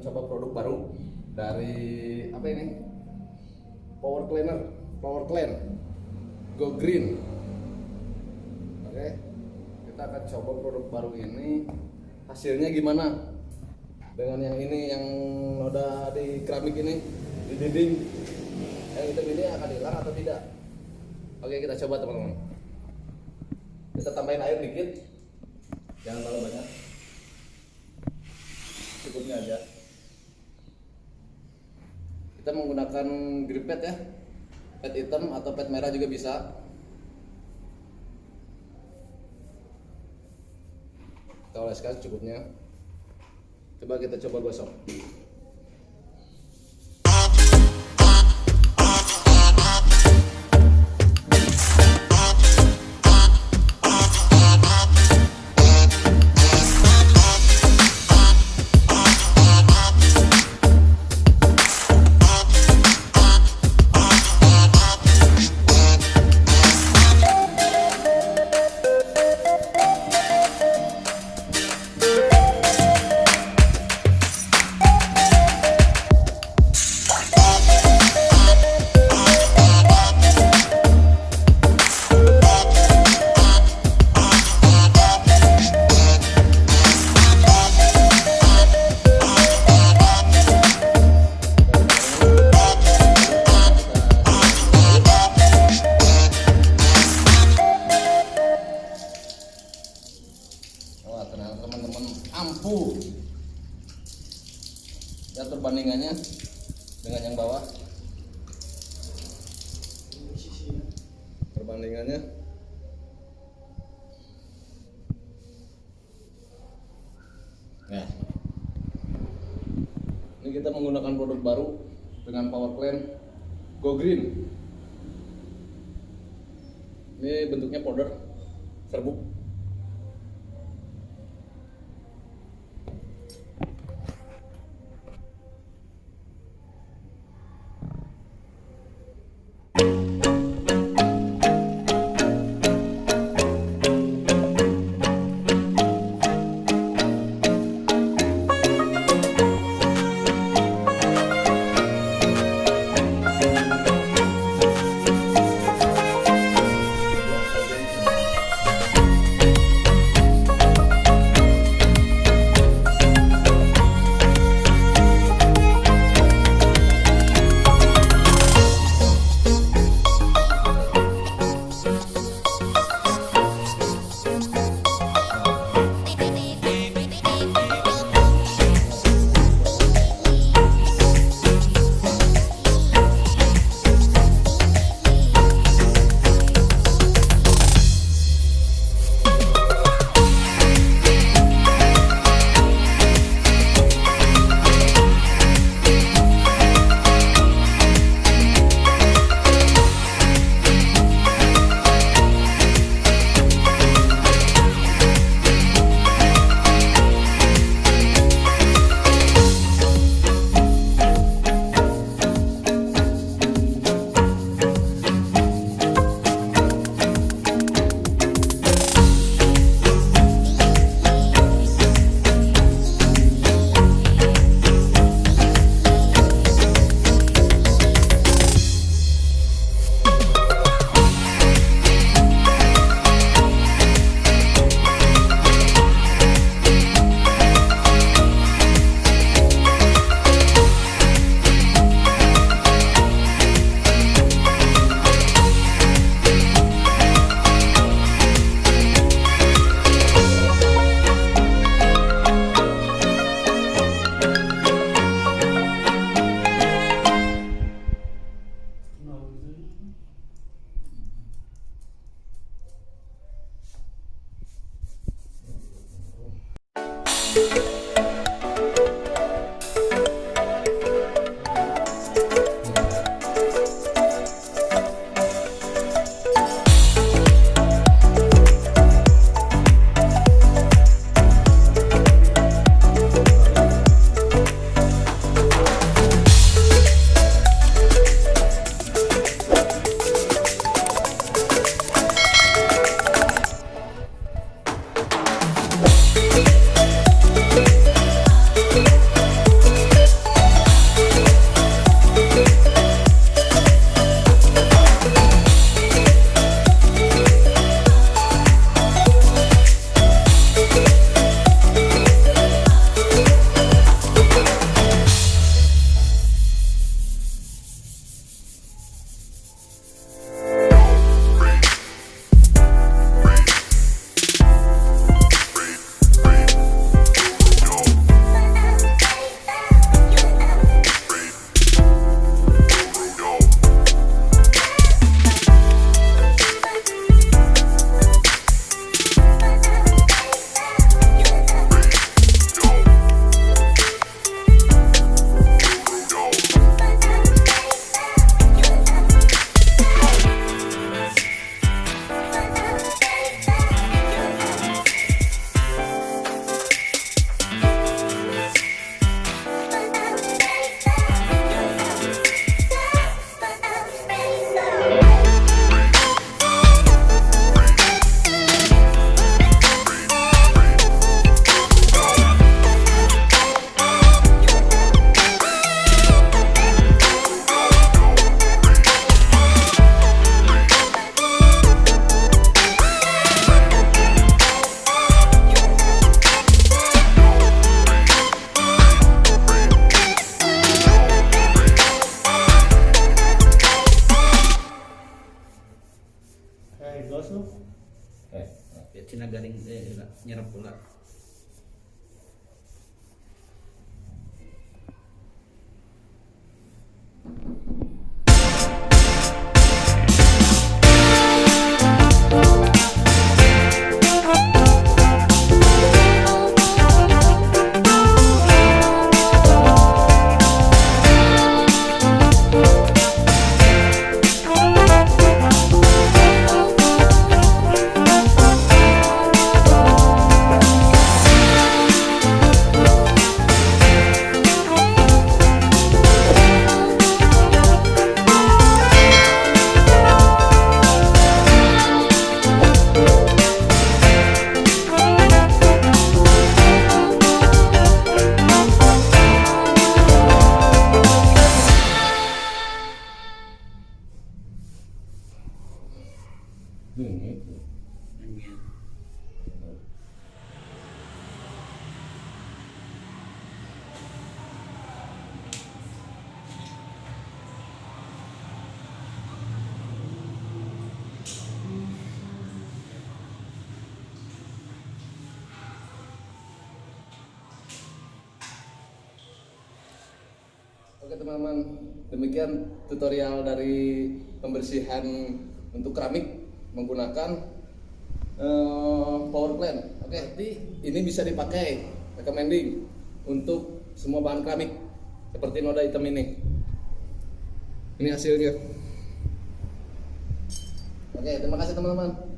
mencoba produk baru dari apa ini? Power clean, go green. Oke, kita akan coba produk baru ini. Hasilnya gimana? Dengan yang ini yang udah di keramik ini di dinding, yang hitam ini akan hilang atau tidak? Oke, kita coba teman-teman. Kita tambahin air dikit, jangan terlalu banyak, cukupnya aja. Kita menggunakan grip pad ya, pad hitam atau pad merah juga bisa. Kita oleskan cukupnya. Coba kita gosok. Teman-teman ampuh. Lihat perbandingannya dengan yang bawah. Perbandingannya nah, ini kita menggunakan produk baru dengan power clean go green. Ini bentuknya powder serbuk. Cina garing nyerap pula. Ini. Oke teman-teman, demikian tutorial dari pembersihan untuk keramik menggunakan power plant. Oke, jadi ini bisa dipakai, recommending untuk semua bahan keramik seperti noda hitam ini. Ini hasilnya. Oke, terima kasih teman-teman.